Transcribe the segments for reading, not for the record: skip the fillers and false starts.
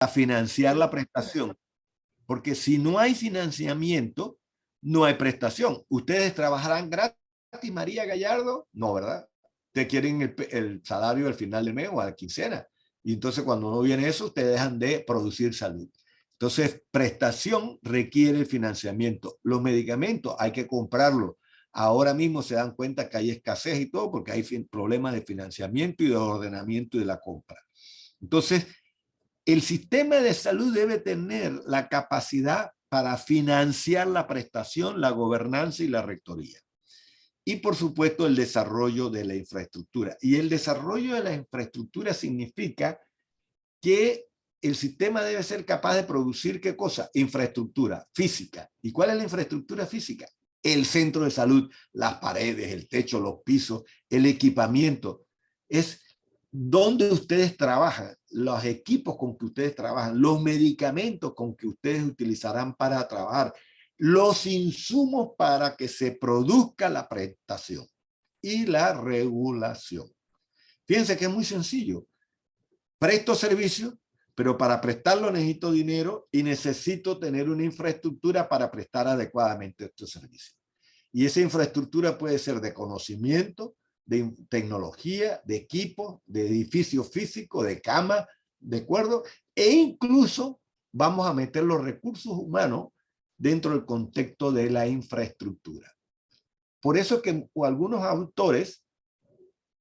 financiar la prestación. Porque si no hay financiamiento, no hay prestación. ¿Ustedes trabajarán gratis, María Gallardo? No, ¿verdad? Ustedes quieren el salario al final del mes o a la quincena. Y entonces cuando no viene eso, ustedes dejan de producir salud. Entonces, prestación requiere el financiamiento. Los medicamentos hay que comprarlos. Ahora mismo se dan cuenta que hay escasez y todo porque hay problemas de financiamiento y de ordenamiento de la compra. Entonces, el sistema de salud debe tener la capacidad para financiar la prestación, la gobernanza y la rectoría. Y por supuesto el desarrollo de la infraestructura. Y el desarrollo de la infraestructura significa que el sistema debe ser capaz de producir ¿qué cosa? Infraestructura física. ¿Y cuál es la infraestructura física? El centro de salud, las paredes, el techo, los pisos, el equipamiento. Es donde ustedes trabajan, los equipos con que ustedes trabajan, los medicamentos con que ustedes utilizarán para trabajar, los insumos para que se produzca la prestación y la regulación. Fíjense que es muy sencillo. Presto servicio, pero para prestarlo necesito dinero y necesito tener una infraestructura para prestar adecuadamente estos servicios. Y esa infraestructura puede ser de conocimiento, de tecnología, de equipo, de edificio físico, de cama, ¿de acuerdo? E incluso vamos a meter los recursos humanos dentro del contexto de la infraestructura. Por eso que algunos autores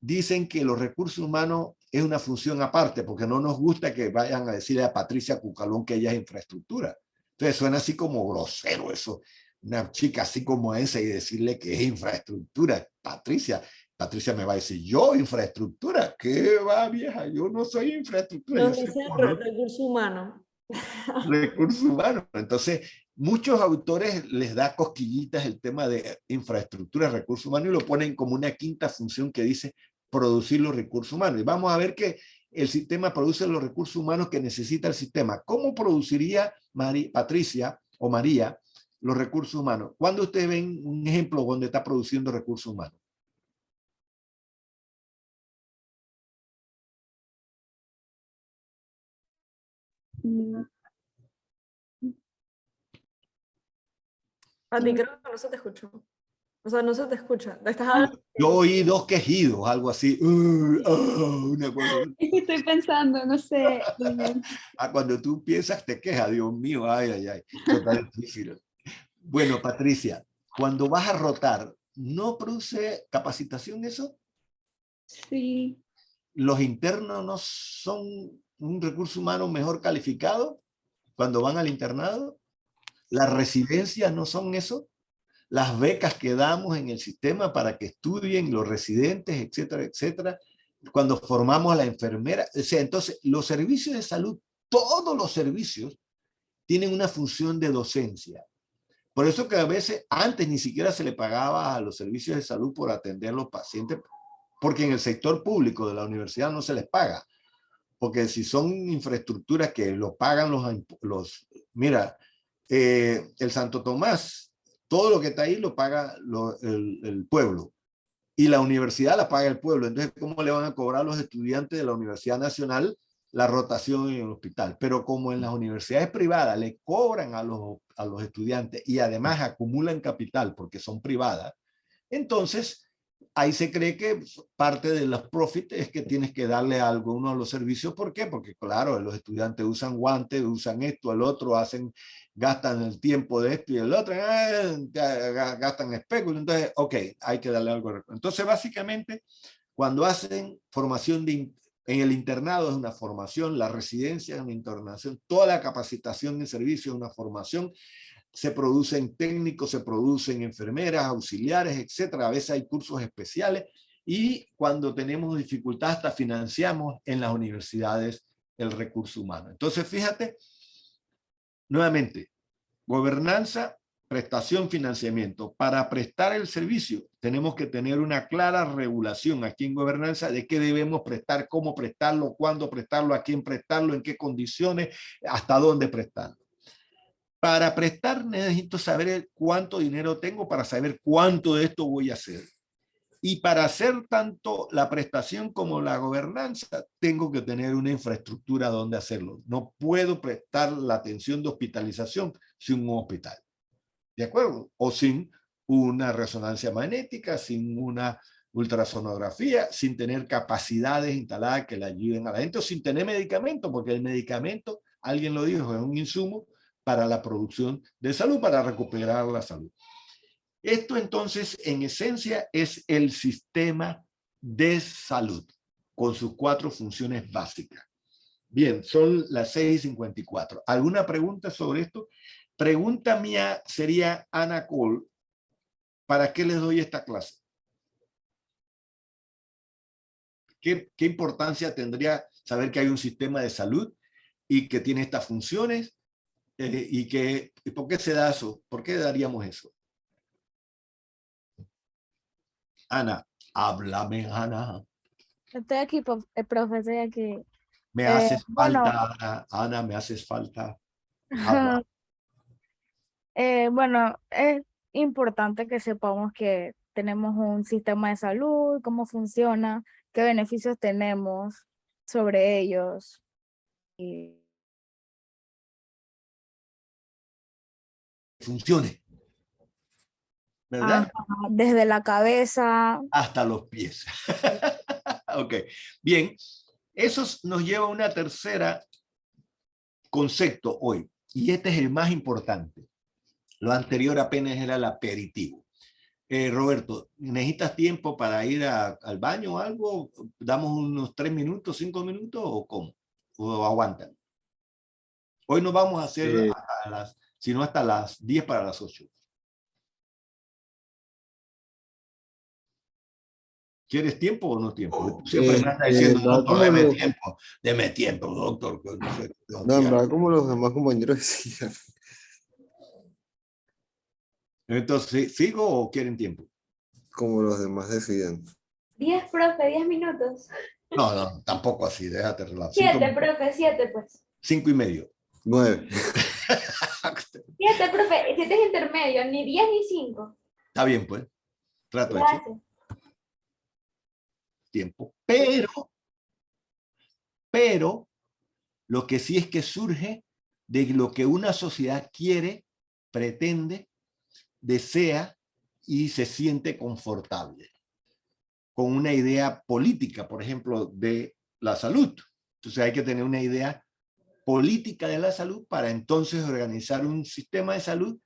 dicen que los recursos humanos es una función aparte, porque no nos gusta que vayan a decirle a Patricia Cucalón que ella es infraestructura. Entonces suena así como grosero eso, una chica así como esa y decirle que es infraestructura. Patricia me va a decir, yo infraestructura, ¿qué va vieja? Yo no soy infraestructura, No yo soy dice recurso humano. recursos humanos. Entonces, muchos autores les da cosquillitas el tema de infraestructura, recursos humanos y lo ponen como una quinta función que dice producir los recursos humanos. Y vamos a ver que el sistema produce los recursos humanos que necesita el sistema. ¿Cómo produciría Patricia o María los recursos humanos? ¿Cuándo ustedes ven un ejemplo donde está produciendo recursos humanos? A ti creo que no se te escuchó. O sea, no se te escucha. Estás hablando. Yo oí dos quejidos, algo así. Una cosa. Es que estoy pensando, no sé. Cuando tú piensas, te quejas, Dios mío, ay, ay, ay. Eso está difícil. Bueno, Patricia, cuando vas a rotar, ¿no produce capacitación eso? Sí. ¿Los internos no son un recurso humano mejor calificado cuando van al internado? ¿Las residencias no son eso? ¿Las becas que damos en el sistema para que estudien los residentes, etcétera, etcétera? Cuando formamos a la enfermera, o sea, entonces los servicios de salud, todos los servicios tienen una función de docencia. Por eso que a veces antes ni siquiera se le pagaba a los servicios de salud por atender a los pacientes, porque en el sector público de la universidad no se les paga. Porque si son infraestructuras que lo pagan mira, el Santo Tomás, todo lo que está ahí lo paga el pueblo. Y la universidad la paga el pueblo. Entonces, ¿cómo le van a cobrar a los estudiantes de la Universidad Nacional la rotación en el hospital? Pero como en las universidades privadas le cobran a los estudiantes y además acumulan capital porque son privadas, entonces ahí se cree que parte de los profits es que tienes que darle algo a uno a los servicios. ¿Por qué? Porque claro, los estudiantes usan guantes, usan esto, el otro, gastan el tiempo de esto y el otro, gastan espéculo. Entonces, ok, hay que darle algo. Entonces, básicamente, cuando hacen formación en el internado es una formación, la residencia es una internación, toda la capacitación en servicio es una formación, se producen técnicos, se producen enfermeras, auxiliares, etcétera. A veces hay cursos especiales y cuando tenemos dificultad hasta financiamos en las universidades el recurso humano. Entonces, fíjate, nuevamente, gobernanza, prestación, financiamiento. Para prestar el servicio tenemos que tener una clara regulación aquí en gobernanza de qué debemos prestar, cómo prestarlo, cuándo prestarlo, a quién prestarlo, en qué condiciones, hasta dónde prestarlo. Para prestar necesito saber cuánto dinero tengo para saber cuánto de esto voy a hacer. Y para hacer tanto la prestación como la gobernanza, tengo que tener una infraestructura donde hacerlo. No puedo prestar la atención de hospitalización sin un hospital, ¿de acuerdo? O sin una resonancia magnética, sin una ultrasonografía, sin tener capacidades instaladas que le ayuden a la gente, o sin tener medicamentos, porque el medicamento, alguien lo dijo, es un insumo para la producción de salud, para recuperar la salud. Esto entonces, en esencia, es el sistema de salud, con sus 4 funciones básicas. Bien, son las 6:54. ¿Alguna pregunta sobre esto? Pregunta mía sería, Ana Cole, ¿para qué les doy esta clase? ¿Qué importancia tendría saber que hay un sistema de salud y que tiene estas funciones? ¿Y por qué se da eso? ¿Por qué daríamos eso? Ana, háblame, Ana. Estoy aquí, profe, estoy aquí. Me haces Bueno, falta, Ana, me haces falta. Habla. bueno, es importante que sepamos que tenemos un sistema de salud, cómo funciona, qué beneficios tenemos sobre ellos. Y Funcione, ¿verdad? desde la cabeza. Hasta los pies. Ok, bien. Eso nos lleva a una tercera concepto hoy, y este es el más importante. Lo anterior apenas era el aperitivo. Roberto, ¿necesitas tiempo para ir al baño o algo? ¿Damos unos 3 minutos, 5 minutos o cómo? ¿O aguantan? Hoy no vamos a hacer sino hasta las 10 para las 8. ¿Quieres tiempo o no tiempo? Siempre me anda diciendo, doctor, deme tiempo, doctor. No, en verdad, como los demás compañeros decían. Entonces, ¿sigo o quieren tiempo? Como los demás decían. 10, profe, 10 minutos. No, tampoco así, déjate relajar. 7, profe, 7, pues. 5:30. 9. 7, profe, 7 es intermedio, ni 10 ni 5. Está bien, pues. Trato hecho. Gracias. Tiempo. Pero, lo que sí es que surge de lo que una sociedad quiere, pretende, desea y se siente confortable con una idea política, por ejemplo, de la salud. Entonces hay que tener una idea política de la salud para entonces organizar un sistema de salud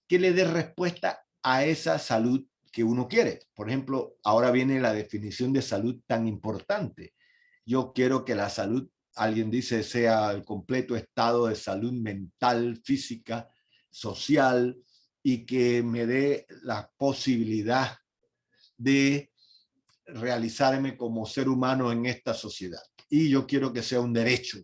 que le dé respuesta a esa salud que uno quiere. Por ejemplo, ahora viene la definición de salud tan importante. Yo quiero que la salud, alguien dice, sea el completo estado de salud mental, física, social, y que me dé la posibilidad de realizarme como ser humano en esta sociedad. Y yo quiero que sea un derecho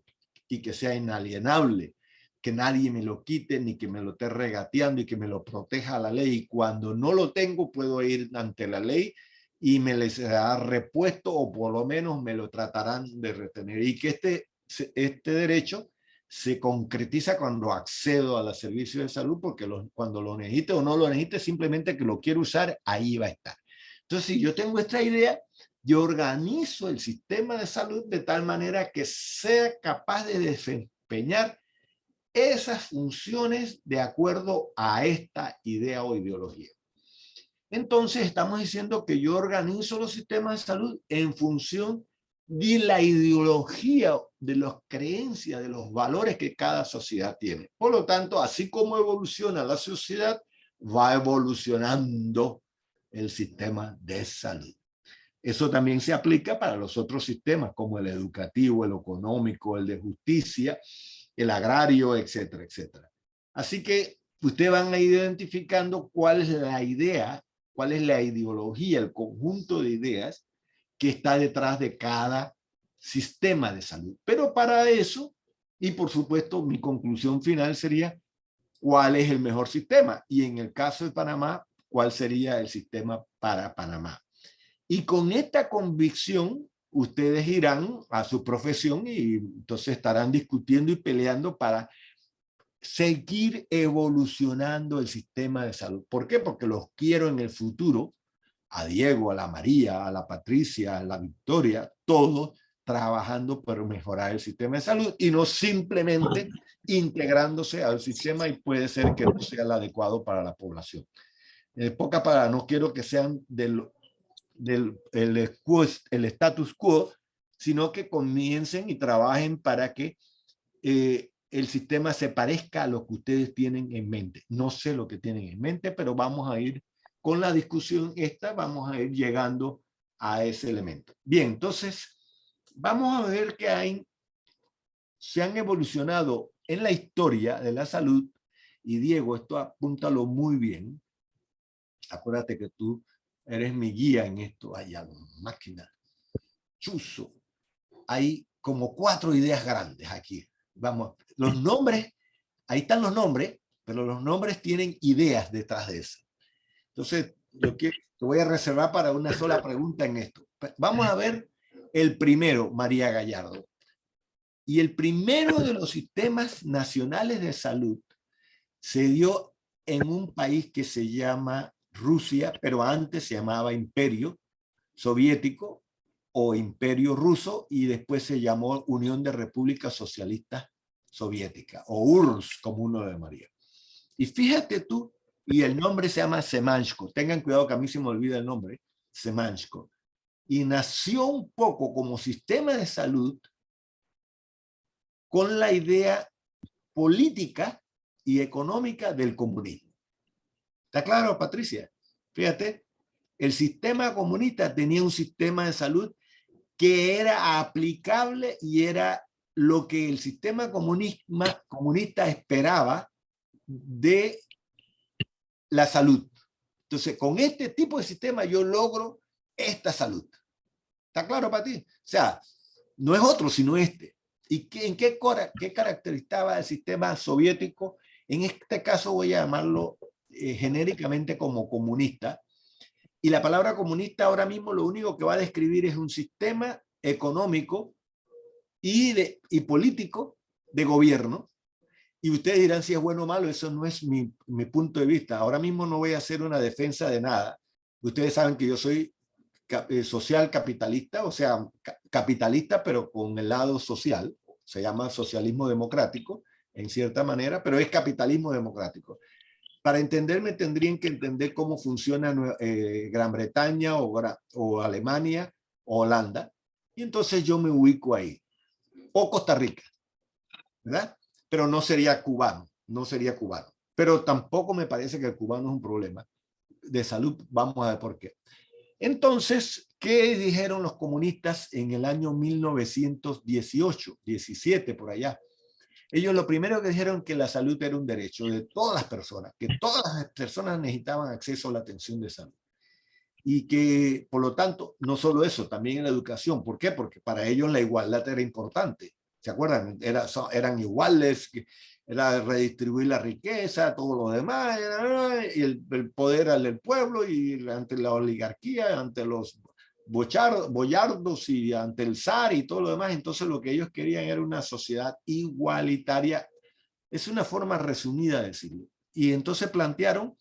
y que sea inalienable, que nadie me lo quite ni que me lo esté regateando y que me lo proteja la ley. Y cuando no lo tengo, puedo ir ante la ley y me les será repuesto o por lo menos me lo tratarán de retener. Y que este derecho se concretiza cuando accedo a los servicios de salud, porque cuando lo necesite o no lo necesite, simplemente que lo quiero usar, ahí va a estar. Entonces, si yo tengo esta idea, yo organizo el sistema de salud de tal manera que sea capaz de desempeñar esas funciones de acuerdo a esta idea o ideología. Entonces, estamos diciendo que yo organizo los sistemas de salud en función de la ideología, de las creencias, de los valores que cada sociedad tiene. Por lo tanto, así como evoluciona la sociedad, va evolucionando el sistema de salud. Eso también se aplica para los otros sistemas, como el educativo, el económico, el de justicia, el agrario, etcétera, etcétera. Así que ustedes van a ir identificando cuál es la idea, cuál es la ideología, el conjunto de ideas que está detrás de cada sistema de salud. Pero para eso, y por supuesto, mi conclusión final sería cuál es el mejor sistema. Y en el caso de Panamá, cuál sería el sistema para Panamá. Y con esta convicción, ustedes irán a su profesión y entonces estarán discutiendo y peleando para seguir evolucionando el sistema de salud. ¿Por qué? Porque los quiero en el futuro a Diego, a la María, a la Patricia, a la Victoria, todos trabajando por mejorar el sistema de salud y no simplemente integrándose al sistema y puede ser que no sea el adecuado para la población. Pocas palabras, no quiero que sean el status quo, sino que comiencen y trabajen para que el sistema se parezca a lo que ustedes tienen en mente. No sé lo que tienen en mente, pero vamos a ir con la discusión esta, vamos a ir llegando a ese elemento. Bien, entonces, vamos a ver que se han evolucionado en la historia de la salud, y Diego, esto apúntalo muy bien. Acuérdate que tú eres mi guía en esto. Allá, máquina. Chuzo. Hay como 4 ideas grandes aquí. Vamos, los nombres, ahí están los nombres, pero los nombres tienen ideas detrás de eso. Entonces, te voy a reservar para una sola pregunta en esto. Vamos a ver el primero, María Gallardo. Y el primero de los sistemas nacionales de salud se dio en un país que se llama Rusia, pero antes se llamaba Imperio Soviético o Imperio Ruso, y después se llamó Unión de Repúblicas Socialistas Soviéticas, o URSS, como uno de María. Y fíjate tú, y el nombre se llama Semanchko. Tengan cuidado que a mí se me olvida el nombre, Semanchko. Y nació un poco como sistema de salud con la idea política y económica del comunismo. ¿Está claro, Patricia? Fíjate, el sistema comunista tenía un sistema de salud que era aplicable y era lo que el sistema comunista esperaba de la salud. Entonces, con este tipo de sistema yo logro esta salud. ¿Está claro para ti? O sea, no es otro, sino este. ¿Y en qué caracterizaba el sistema soviético? En este caso voy a llamarlo genéricamente como comunista. Y la palabra comunista ahora mismo lo único que va a describir es un sistema económico y político de gobierno. Y ustedes dirán si es bueno o malo, eso no es mi punto de vista. Ahora mismo no voy a hacer una defensa de nada. Ustedes saben que yo soy social capitalista, o sea, capitalista pero con el lado social. Se llama socialismo democrático, en cierta manera, pero es capitalismo democrático. Para entenderme tendrían que entender cómo funciona Gran Bretaña o Alemania o Holanda. Y entonces yo me ubico ahí. O Costa Rica, ¿verdad? Pero no sería cubano, no sería cubano. Pero tampoco me parece que el cubano es un problema de salud. Vamos a ver por qué. Entonces, ¿qué dijeron los comunistas en el año 1918, 17 por allá? Ellos lo primero que dijeron que la salud era un derecho de todas las personas, que todas las personas necesitaban acceso a la atención de salud. Y que, por lo tanto, no solo eso, también en la educación. ¿Por qué? Porque para ellos la igualdad era importante. ¿Se acuerdan? Eran iguales, era redistribuir la riqueza, todo lo demás, y el poder al del pueblo, y ante la oligarquía, ante los boyardos y ante el zar y todo lo demás. Entonces lo que ellos querían era una sociedad igualitaria. Es una forma resumida de decirlo. Y entonces plantearon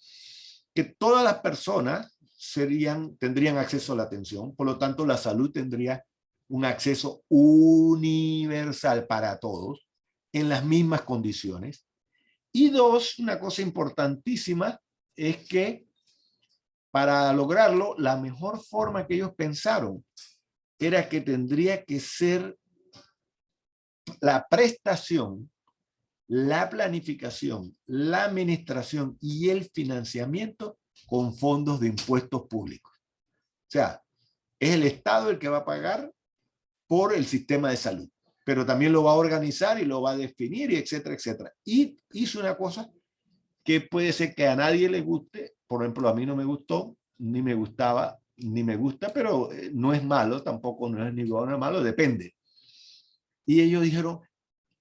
que todas las personas tendrían acceso a la atención, por lo tanto la salud tendría un acceso universal para todos en las mismas condiciones. Y dos, una cosa importantísima es que para lograrlo, la mejor forma que ellos pensaron era que tendría que ser la prestación, la planificación, la administración y el financiamiento con fondos de impuestos públicos. O sea, es el Estado el que va a pagar por el sistema de salud, pero también lo va a organizar y lo va a definir, y etcétera, etcétera. Y hizo una cosa que puede ser que a nadie le guste, por ejemplo, a mí no me gustó, ni me gustaba, ni me gusta, pero no es malo, tampoco no es ni bueno ni malo, depende. Y ellos dijeron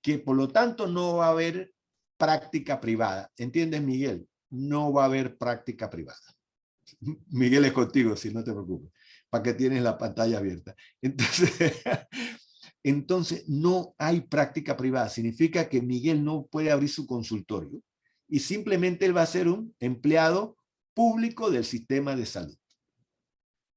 que por lo tanto no va a haber práctica privada. ¿Entiendes, Miguel? No va a haber práctica privada. Miguel es contigo, si no te preocupes, para que tienes la pantalla abierta. Entonces no hay práctica privada. Significa que Miguel no puede abrir su consultorio y simplemente él va a ser un empleado público del sistema de salud.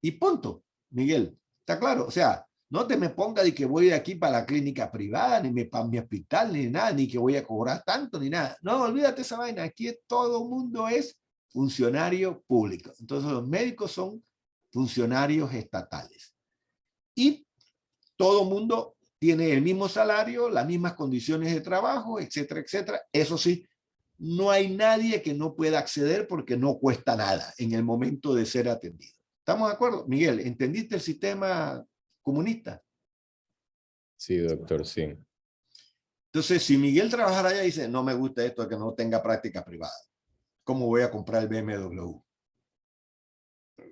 Y punto, Miguel. ¿Está claro? O sea, no te me ponga de que voy de aquí para la clínica privada, ni para mi hospital, ni nada, ni que voy a cobrar tanto, ni nada. No, olvídate esa vaina. Aquí todo el mundo es funcionario público. Entonces los médicos son funcionarios estatales. Y todo el mundo tiene el mismo salario, las mismas condiciones de trabajo, etcétera, etcétera. Eso sí, no hay nadie que no pueda acceder porque no cuesta nada en el momento de ser atendido. ¿Estamos de acuerdo? Miguel, ¿entendiste el sistema comunista? Sí, doctor, sí. Entonces, si Miguel trabajara allá y dice, no me gusta esto de que no tenga práctica privada, ¿cómo voy a comprar el BMW?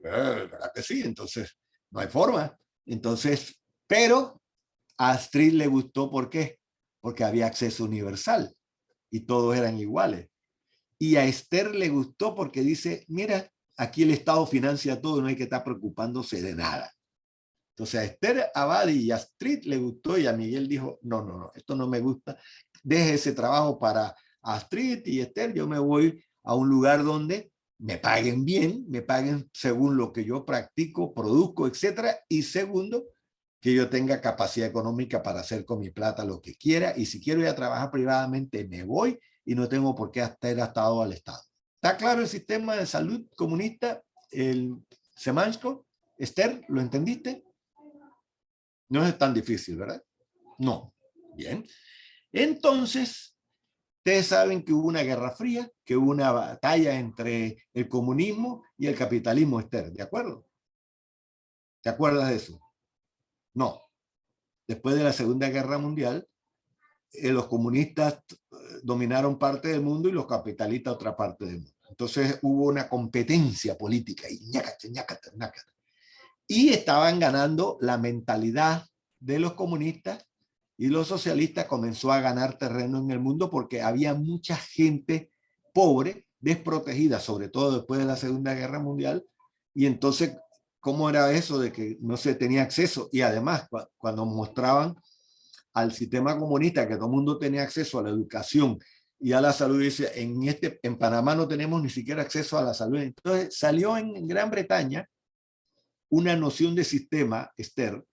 ¿Verdad que sí? Entonces, no hay forma. Entonces, pero a Astrid le gustó, ¿por qué? Porque había acceso universal y todos eran iguales. Y a Esther le gustó porque dice, mira, aquí el Estado financia todo, no hay que estar preocupándose de nada. Entonces a Esther Abadi y a Astrid le gustó y a Miguel dijo, no, no, no, esto no me gusta. Deje ese trabajo para Astrid y Esther, yo me voy a un lugar donde me paguen bien, me paguen según lo que yo practico, produzco, etcétera. Y segundo, que yo tenga capacidad económica para hacer con mi plata lo que quiera. Y si quiero ir a trabajar privadamente, me voy y no tengo por qué estar atado al Estado. ¿Está claro el sistema de salud comunista, el Semansko? Esther, ¿lo entendiste? No es tan difícil, ¿verdad? No. Bien. Entonces, ustedes saben que hubo una guerra fría, que hubo una batalla entre el comunismo y el capitalismo, Esther, ¿de acuerdo? ¿Te acuerdas de eso? No. Después de la Segunda Guerra Mundial, los comunistas dominaron parte del mundo y los capitalistas otra parte del mundo. Entonces hubo una competencia política y ñácate, ñácate, ñácate. Y estaban ganando la mentalidad de los comunistas y los socialistas comenzó a ganar terreno en el mundo porque había mucha gente pobre, desprotegida, sobre todo después de la Segunda Guerra Mundial. Y entonces, ¿cómo era eso de que no se tenía acceso? Y además, cuando mostraban al sistema comunista que todo el mundo tenía acceso a la educación y a la salud, dice, en Panamá no tenemos ni siquiera acceso a la salud. Entonces salió en Gran Bretaña una noción de sistema, Esther,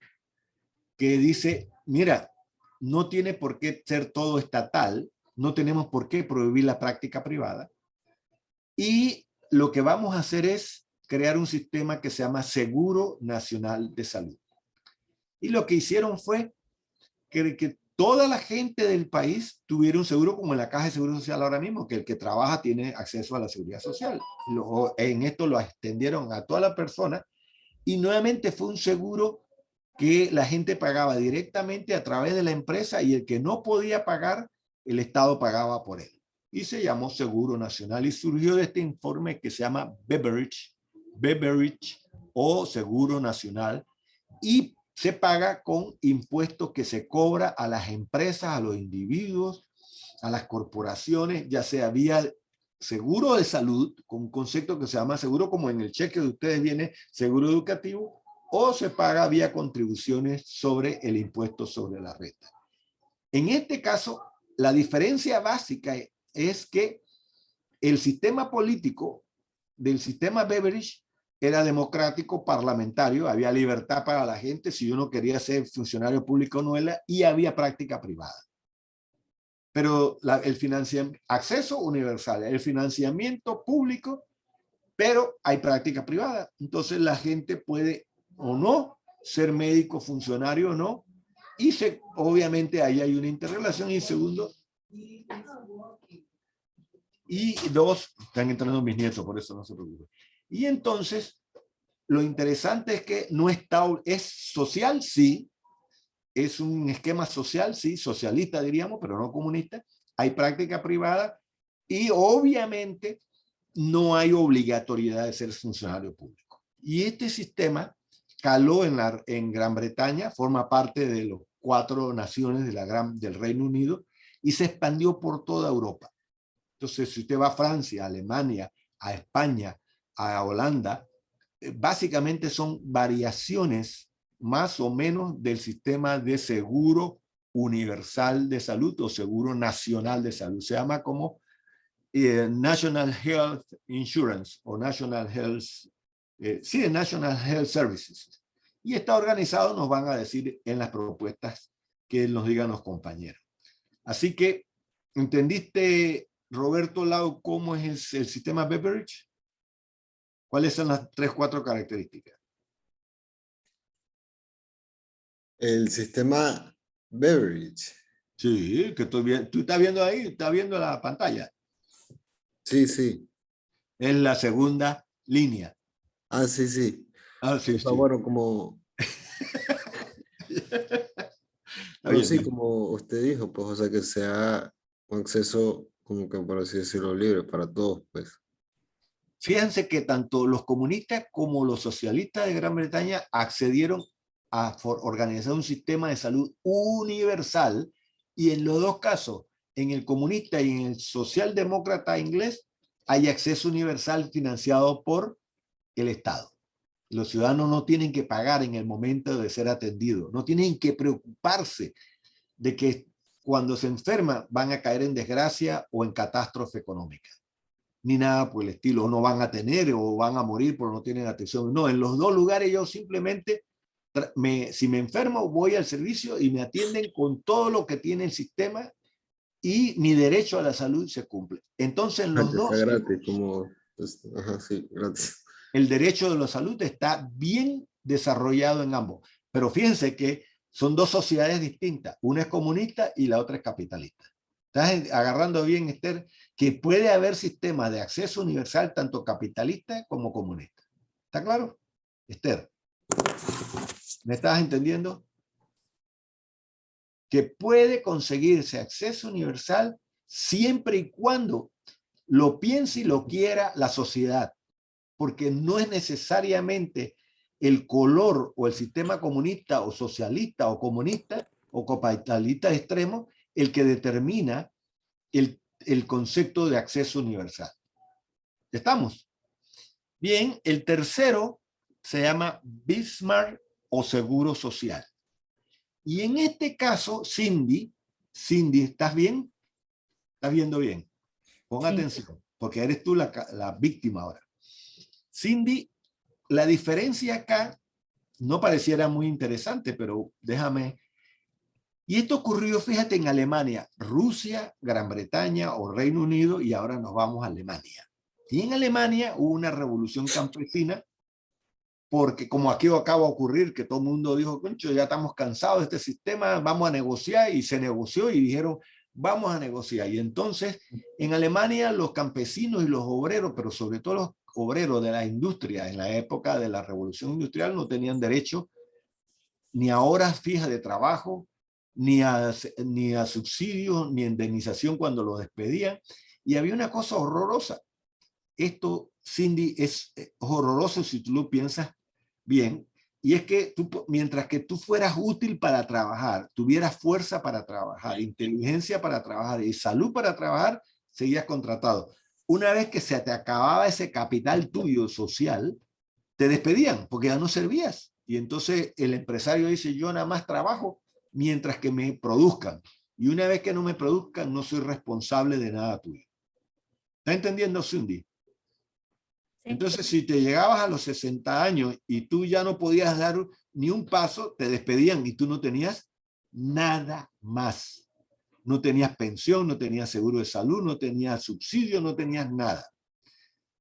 que dice, mira, no tiene por qué ser todo estatal, no tenemos por qué prohibir la práctica privada, y lo que vamos a hacer es crear un sistema que se llama Seguro Nacional de Salud. Y lo que hicieron fue que toda la gente del país tuviera un seguro como en la Caja de Seguro Social ahora mismo, que el que trabaja tiene acceso a la seguridad social. En esto lo extendieron a toda la persona. Y nuevamente fue un seguro que la gente pagaba directamente a través de la empresa y el que no podía pagar, el Estado pagaba por él. Y se llamó Seguro Nacional y surgió de este informe que se llama Beveridge o Seguro Nacional y se paga con impuestos que se cobra a las empresas, a los individuos, a las corporaciones, ya sea vía seguro de salud, con un concepto que se llama seguro, como en el cheque de ustedes viene seguro educativo, o se paga vía contribuciones sobre el impuesto sobre la renta. En este caso, la diferencia básica es que el sistema político del sistema Beveridge era democrático, parlamentario, había libertad para la gente, si uno quería ser funcionario público no era, y había práctica privada. Pero el financiamiento, acceso universal, el financiamiento público, pero hay práctica privada. Entonces la gente puede o no ser médico, funcionario o no, y obviamente ahí hay una interrelación. Y segundo, y dos, están entrando mis nietos, por eso no se preocupen. Y entonces, lo interesante es que no está, es social, sí, es un esquema social, sí, socialista diríamos, pero no comunista. Hay práctica privada y obviamente no hay obligatoriedad de ser funcionario público. Y este sistema caló en Gran Bretaña, forma parte de los 4 naciones del Reino Unido y se expandió por toda Europa. Entonces, si usted va a Francia, a Alemania, a España, a Holanda, básicamente son variaciones más o menos del sistema de seguro universal de salud o seguro nacional de salud. Se llama como National Health Insurance o National Health sí, de National Health Services. Y está organizado, nos van a decir en las propuestas que nos digan los compañeros. Así que, ¿entendiste, Roberto Lau, cómo es el sistema Beveridge? ¿Cuáles son las 3, 4 características? El sistema Beveridge. Sí, que tú estás viendo ahí, estás viendo la pantalla. Sí, sí. Es la segunda línea. Ah, sí, sí. Ah, sí, O sea, sí. bueno, como, Está bueno, bien, sí, bien. como usted dijo, pues, o sea, que sea un acceso, como que por así decirlo, libre para todos, pues. Fíjense que tanto los comunistas como los socialistas de Gran Bretaña accedieron a organizar un sistema de salud universal, y en los dos casos, en el comunista y en el socialdemócrata inglés, hay acceso universal financiado por el Estado. Los ciudadanos no tienen que pagar en el momento de ser atendidos, no tienen que preocuparse de que cuando se enferma van a caer en desgracia o en catástrofe económica, ni nada por el estilo, o no van a tener o van a morir porque no tienen atención. No, en los dos lugares yo simplemente, si me enfermo, voy al servicio y me atienden con todo lo que tiene el sistema y mi derecho a la salud se cumple. Entonces, en los Que sea dos, gratis, como, pues, ajá, sí, gratis. el derecho de la salud está bien desarrollado en ambos. Pero fíjense que son dos sociedades distintas. Una es comunista y la otra es capitalista. Estás agarrando bien, Esther, que puede haber sistemas de acceso universal tanto capitalista como comunista. ¿Está claro? Esther, ¿me estás entendiendo? Que puede conseguirse acceso universal siempre y cuando lo piense y lo quiera la sociedad, porque no es necesariamente el color o el sistema comunista o socialista o comunista o capitalista extremo el que determina el concepto de acceso universal. ¿Estamos? Bien, el tercero se llama Bismarck o seguro social. Y en este caso, Cindy, ¿estás bien? ¿Estás viendo bien? Pon Sí. atención, porque eres tú la víctima ahora. Cindy, la diferencia acá no pareciera muy interesante, pero déjame. Y esto ocurrió, fíjate, en Alemania, Rusia, Gran Bretaña o Reino Unido, y ahora nos vamos a Alemania. Y en Alemania hubo una revolución campesina, porque como aquí acaba de ocurrir, que todo el mundo dijo, concho, ya estamos cansados de este sistema, vamos a negociar, y se negoció y dijeron, vamos a negociar. Y entonces, en Alemania, los campesinos y los obreros, pero sobre todo los obreros de la industria, en la época de la revolución industrial, no tenían derecho ni a horas fijas de trabajo, ni a subsidios, ni indemnización cuando los despedían. Y había una cosa horrorosa. Esto, Cindy, es horroroso si tú lo piensas bien. Y es que tú, mientras que tú fueras útil para trabajar, tuvieras fuerza para trabajar, inteligencia para trabajar y salud para trabajar, seguías contratado. Una vez que se te acababa ese capital tuyo social, te despedían porque ya no servías. Y entonces el empresario dice, yo nada más trabajo mientras que me produzcan. Y una vez que no me produzcan, no soy responsable de nada tuyo. ¿Está entendiendo, Cindy? Sí. Entonces, si te llegabas a los 60 años y tú ya no podías dar ni un paso, te despedían y tú no tenías nada más. No tenías pensión, no tenías seguro de salud, no tenías subsidio, no tenías nada.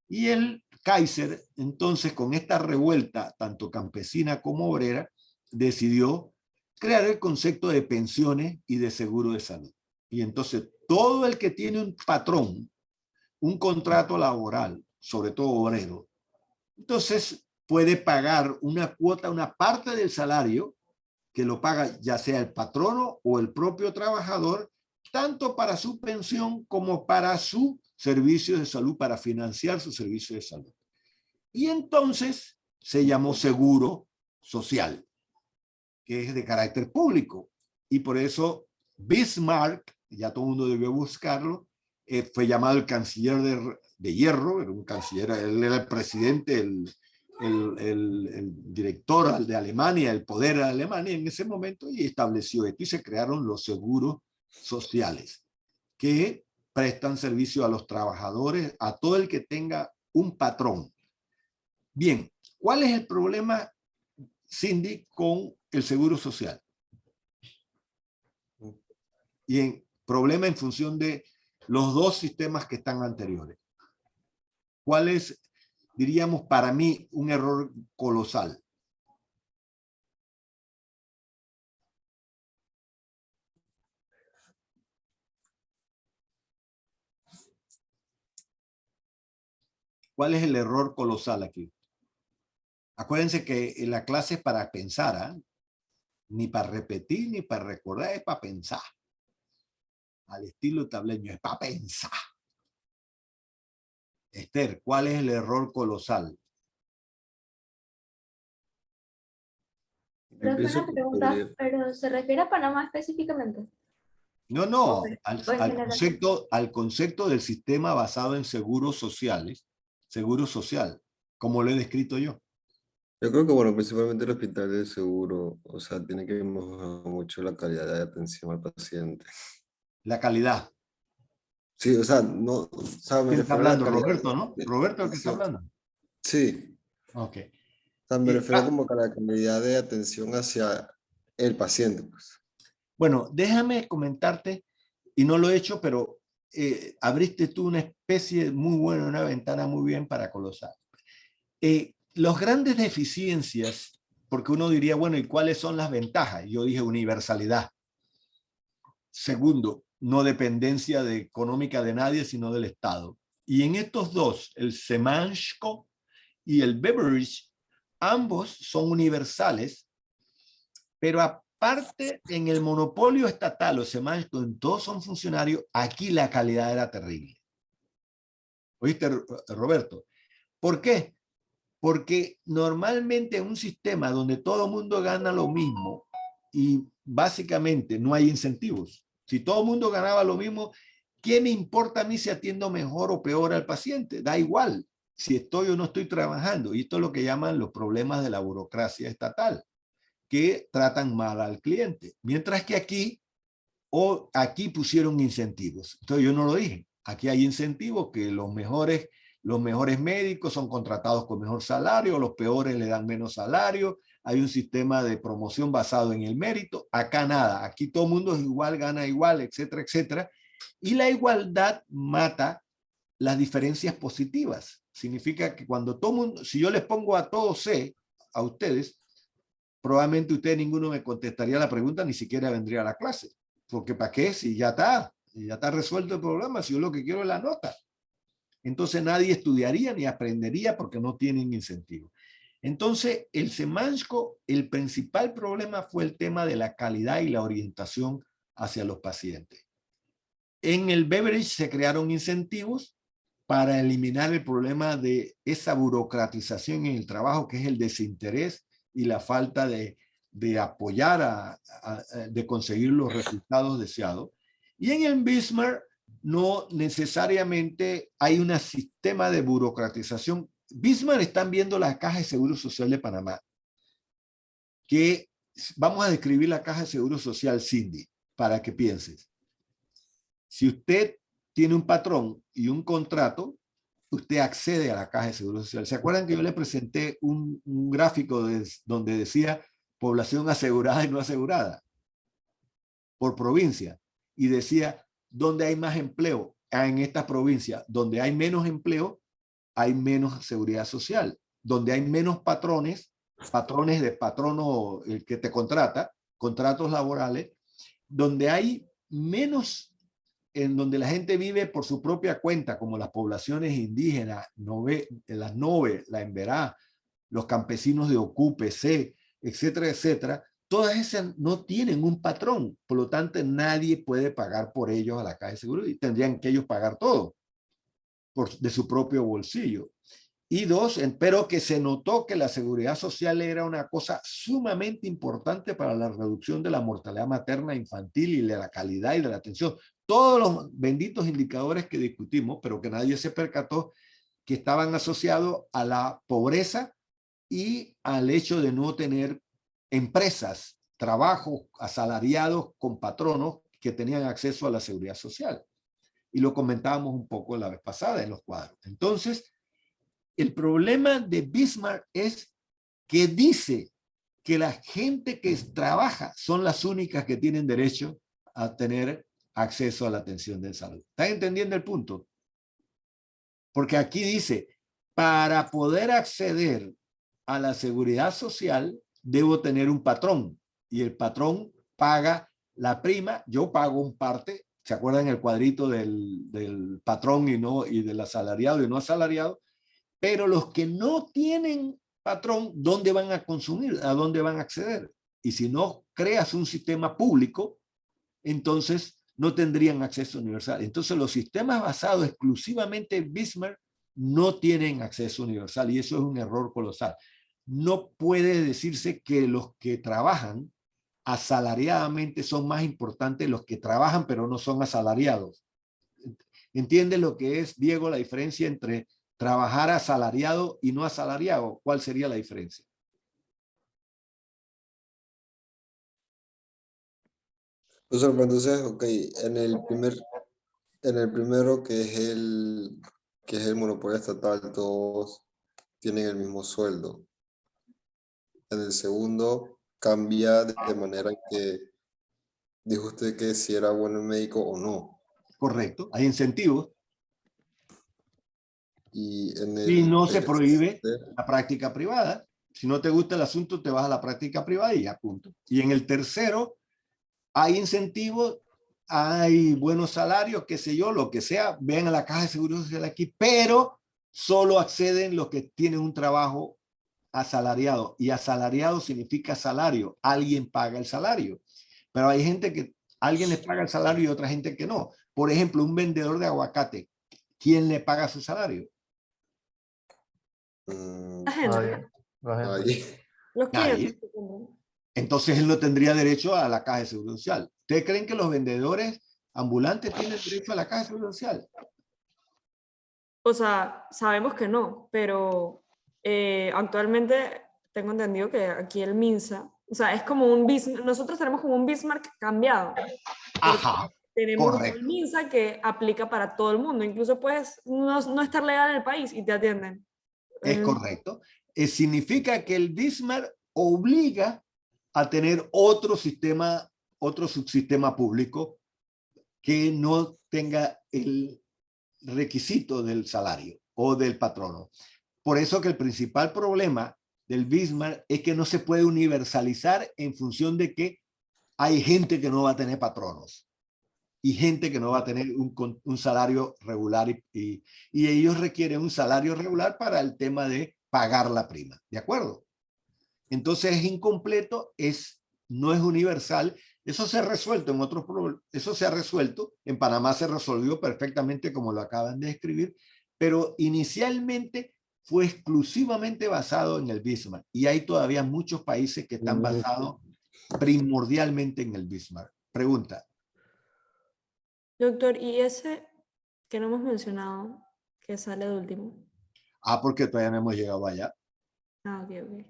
Y el Kaiser, entonces, con esta revuelta, tanto campesina como obrera, decidió crear el concepto de pensiones y de seguro de salud. Y entonces, todo el que tiene un patrón, un contrato laboral, sobre todo obrero, entonces puede pagar una cuota, una parte del salario, que lo paga ya sea el patrono o el propio trabajador, tanto para su pensión como para su servicio de salud, para financiar su servicio de salud. Y entonces se llamó seguro social, que es de carácter público. Y por eso Bismarck, ya todo el mundo debió buscarlo, fue llamado el canciller de hierro, era un canciller, él era el presidente, el director de Alemania, el poder de Alemania en ese momento, y estableció esto y se crearon los seguros sociales que prestan servicio a los trabajadores, a todo el que tenga un patrón. Bien, ¿Cuál es el problema, Cindy, con el seguro social? Y problema en función de los dos sistemas que están anteriores. ¿Cuál es, diríamos, para mí, un error colosal? ¿Cuál es el error colosal aquí? Acuérdense que en la clase es para pensar, ¿eh? Ni para repetir, ni para recordar, es para pensar. Al estilo tableño, es para pensar. Esther, ¿cuál es el error colosal? Yo Pero fue pienso una que pregunta, podría- pero ¿se refiere a Panamá específicamente? No, ¿O, no, o en general? al concepto del sistema basado en seguros sociales, seguro social, como lo he descrito yo. Yo creo que, bueno, principalmente el hospital de seguro, o sea, tiene que mejorar mucho la calidad de atención al paciente. La calidad. Sí, o sea, no, o sea, me ¿Quién está refiero a la hablando? calidad Roberto, ¿no? de Roberto es el que está atención. hablando. Sí, Ok. o sea, me refiero como que a la calidad de atención hacia el paciente, pues. Bueno, déjame comentarte, y no lo he hecho, pero abriste tú una especie muy buena, una ventana muy bien para Colosal. Los grandes deficiencias, porque uno diría, bueno, ¿y cuáles son las ventajas? Yo dije universalidad. Segundo, no dependencia económica de nadie, sino del Estado. Y en estos dos, el Semanshco y el Beveridge, ambos son universales, pero aparte en el monopolio estatal, o Semanshco, en todos son funcionarios, aquí la calidad era terrible. ¿Oíste, Roberto? ¿Por qué? Porque normalmente en un sistema donde todo el mundo gana lo mismo y básicamente no hay incentivos. Si todo el mundo ganaba lo mismo, ¿qué me importa a mí si atiendo mejor o peor al paciente? Da igual si estoy o no estoy trabajando. Y esto es lo que llaman los problemas de la burocracia estatal, que tratan mal al cliente. Mientras que aquí pusieron incentivos. Entonces yo no lo dije. Aquí hay incentivos que los mejores médicos son contratados con mejor salario, los peores le dan menos salario, hay un sistema de promoción basado en el mérito, acá nada, aquí todo el mundo es igual, gana igual, etcétera, etcétera. Y la igualdad mata las diferencias positivas. Significa que cuando todo mundo, si yo les pongo a todos C, a ustedes, probablemente ustedes ninguno me contestaría la pregunta, ni siquiera vendría a la clase. Porque ¿para qué? Si ya está resuelto el problema, si yo lo que quiero es la nota. Entonces nadie estudiaría ni aprendería porque no tienen incentivo. Entonces, el Semanshco, el principal problema fue el tema de la calidad y la orientación hacia los pacientes. En el Beveridge se crearon incentivos para eliminar el problema de esa burocratización en el trabajo, que es el desinterés y la falta de apoyar, de conseguir los resultados deseados. Y en el Bismarck no necesariamente hay un sistema de burocratización. Bismarck están viendo la Caja de Seguro Social de Panamá, que vamos a describir la Caja de Seguro Social, Cindy, para que pienses. Si usted tiene un patrón y un contrato, usted accede a la Caja de Seguro Social. ¿Se acuerdan que yo le presenté un gráfico donde decía población asegurada y no asegurada por provincia? Y decía, ¿dónde hay más empleo? En estas provincias. Donde hay menos empleo, hay menos seguridad social. Donde hay menos patrones de patrono el que te contrata, contratos laborales, donde hay menos, en donde la gente vive por su propia cuenta, como las poblaciones indígenas, las Nove, la Emberá, los campesinos de Ocupe, C, etcétera, etcétera, todas esas no tienen un patrón, por lo tanto nadie puede pagar por ellos a la Caja de Seguro y tendrían que ellos pagar todo de su propio bolsillo. Y dos, pero que se notó que la seguridad social era una cosa sumamente importante para la reducción de la mortalidad materna infantil y de la calidad y de la atención. Todos los benditos indicadores que discutimos, pero que nadie se percató que estaban asociados a la pobreza y al hecho de no tener empresas, trabajos asalariados con patronos que tenían acceso a la seguridad social. Y lo comentábamos un poco la vez pasada en los cuadros. Entonces, el problema de Bismarck es que dice que la gente que trabaja son las únicas que tienen derecho a tener acceso a la atención de salud. ¿Están entendiendo el punto? Porque aquí dice, para poder acceder a la seguridad social, debo tener un patrón. Y el patrón paga la prima, yo pago un parte. ¿Se acuerdan el cuadrito del patrón y del asalariado y no asalariado? Pero los que no tienen patrón, ¿dónde van a consumir? ¿A dónde van a acceder? Y si no creas un sistema público, entonces no tendrían acceso universal. Entonces los sistemas basados exclusivamente en Bismarck no tienen acceso universal y eso es un error colosal. No puede decirse que los que trabajan asalariadamente son más importantes los que trabajan pero no son asalariados. ¿Entiende lo que es, Diego, la diferencia entre trabajar asalariado y no asalariado? ¿Cuál sería la diferencia? O sea, entonces, ok, en el primero que es el monopolio estatal, todos tienen el mismo sueldo. En el segundo cambia de manera en que dijo usted que si era bueno el médico o no. Correcto, hay incentivos. Y en Y el no se prohíbe tercero, la práctica privada. Si no te gusta el asunto, te vas a la práctica privada y ya, punto. Y en el tercero, hay incentivos, hay buenos salarios, qué sé yo, lo que sea. Vean a la Caja de Seguro Social aquí, pero solo acceden los que tienen un trabajo asalariado. Y asalariado significa salario. Alguien paga el salario. Pero hay gente que alguien les paga el salario y otra gente que no. Por ejemplo, un vendedor de aguacate, ¿quién le paga su salario? La gente, Nadie. La gente. ahí. los Nadie. clientes. Supongo. Entonces él no tendría derecho a la Caja de Seguro Social. ¿Ustedes creen que los vendedores ambulantes tienen derecho a la Caja de Seguro Social? O sea, sabemos que no, pero actualmente tengo entendido que aquí el MINSA, o sea, es como un Bismarck, nosotros tenemos como un Bismarck cambiado. Ajá, Tenemos el correcto. MINSA que aplica para todo el mundo, incluso puedes no estar legal en el país y te atienden. Es correcto. Significa que el Bismarck obliga a tener otro sistema, otro subsistema público que no tenga el requisito del salario o del patrono. Por eso que el principal problema del Bismarck es que no se puede universalizar en función de que hay gente que no va a tener patronos y gente que no va a tener un salario regular y ellos requieren un salario regular para el tema de pagar la prima, ¿de acuerdo? Entonces es incompleto, no es universal. Eso se ha resuelto en otros problemas, eso se ha resuelto, en Panamá se resolvió perfectamente como lo acaban de escribir, pero inicialmente fue exclusivamente basado en el Bismarck y hay todavía muchos países que están basados primordialmente en el Bismarck. Pregunta. Doctor, ¿y ese que no hemos mencionado, que sale de último? Porque todavía no hemos llegado allá. Ah, ok.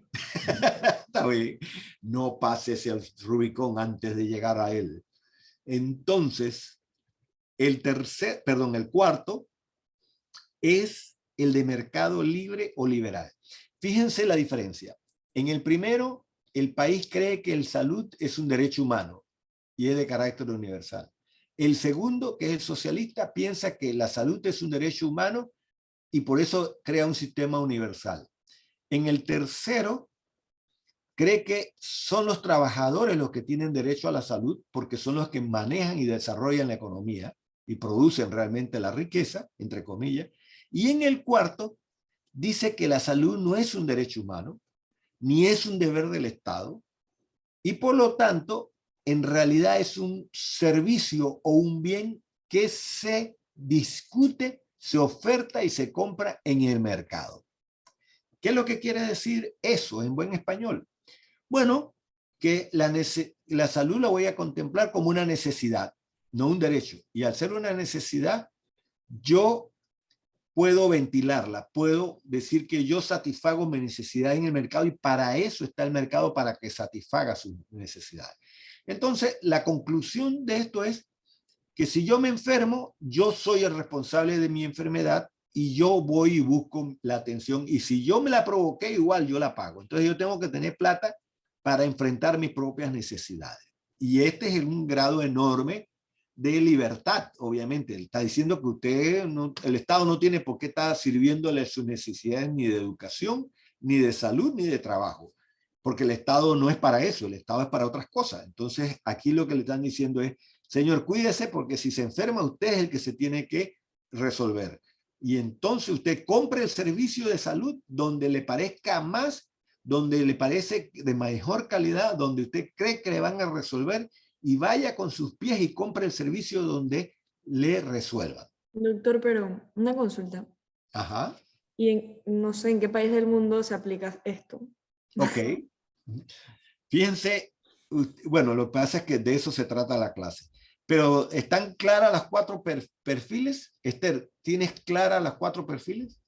Está bien. No pases el Rubicón antes de llegar a él. Entonces, el cuarto es el de mercado libre o liberal. Fíjense la diferencia. En el primero, el país cree que el salud es un derecho humano y es de carácter universal. El segundo, que es el socialista, piensa que la salud es un derecho humano y por eso crea un sistema universal. En el tercero, cree que son los trabajadores los que tienen derecho a la salud porque son los que manejan y desarrollan la economía y producen realmente la riqueza, entre comillas. Y en el cuarto, dice que la salud no es un derecho humano, ni es un deber del Estado, y por lo tanto, en realidad es un servicio o un bien que se discute, se oferta y se compra en el mercado. ¿Qué es lo que quiere decir eso en buen español? Bueno, que la salud la voy a contemplar como una necesidad, no un derecho. Y al ser una necesidad, yo puedo ventilarla, puedo decir que yo satisfago mi necesidad en el mercado y para eso está el mercado, para que satisfaga sus necesidades. Entonces, la conclusión de esto es que si yo me enfermo, yo soy el responsable de mi enfermedad y yo voy y busco la atención. Y si yo me la provoqué, igual yo la pago. Entonces yo tengo que tener plata para enfrentar mis propias necesidades. Y este es un grado enorme de libertad, obviamente. Él está diciendo que usted, no, el Estado no tiene por qué estar sirviéndole sus necesidades ni de educación, ni de salud, ni de trabajo. Porque el Estado no es para eso, el Estado es para otras cosas. Entonces, aquí lo que le están diciendo es, señor, cuídese porque si se enferma usted es el que se tiene que resolver. Y entonces usted compre el servicio de salud donde le parezca más, donde le parece de mejor calidad, donde usted cree que le van a resolver y vaya con sus pies y compre el servicio donde le resuelvan. Doctor, pero una consulta. Ajá. Y no sé en qué país del mundo se aplica esto. Ok. Fíjense, bueno, lo que pasa es que de eso se trata la clase. Pero ¿están claras las 4 perfiles? Esther, ¿tienes claras las 4 perfiles?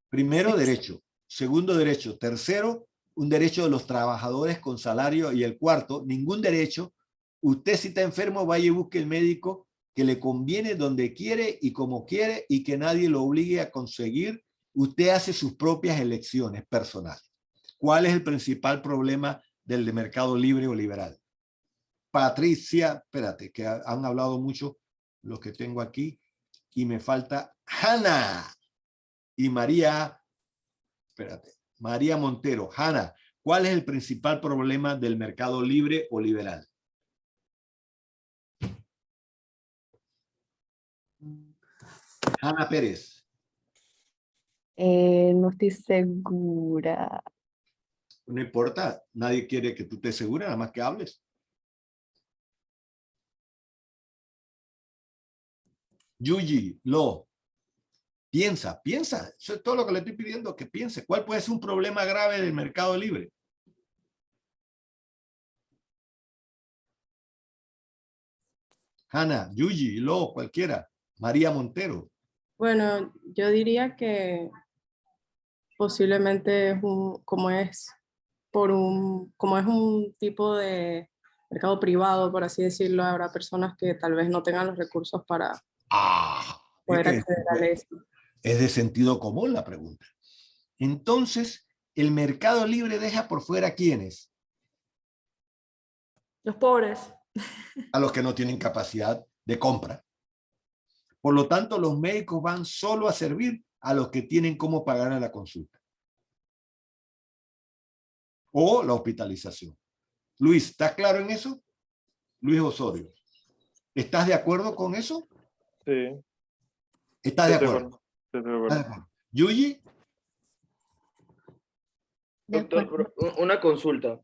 Primero, Sí. derecho. Segundo, derecho. Tercero, un derecho de los trabajadores con salario. Y el cuarto, ningún derecho. Usted si está enfermo, vaya y busque el médico que le conviene donde quiere y como quiere y que nadie lo obligue a conseguir. Usted hace sus propias elecciones personales. ¿Cuál es el principal problema del de mercado libre o liberal? Patricia, espérate, que han hablado mucho los que tengo aquí y me falta Hanna y María, espérate, María Montero. Hanna, ¿cuál es el principal problema del mercado libre o liberal? Hanna Pérez. No estoy segura. No importa, nadie quiere que tú estés segura, nada más que hables. Yuji, Lo, piensa. Eso es todo lo que le estoy pidiendo, que piense. ¿Cuál puede ser un problema grave del mercado libre? Hanna, Yuji, Lo, cualquiera. María Montero. Bueno, yo diría que posiblemente es como es como es un tipo de mercado privado, por así decirlo, habrá personas que tal vez no tengan los recursos para Es poder que acceder a eso. es de sentido común la pregunta. Entonces, ¿el mercado libre deja por fuera a quiénes? Los pobres. A los que no tienen capacidad de compra. Por lo tanto, los médicos van solo a servir a los que tienen cómo pagar a la consulta. O la hospitalización. Luis, ¿estás claro en eso? Luis Osorio. ¿Estás de acuerdo con eso? Sí. ¿Estás de Estoy acuerdo? Estoy de acuerdo. Yuyi, De Doctor, acuerdo. una consulta.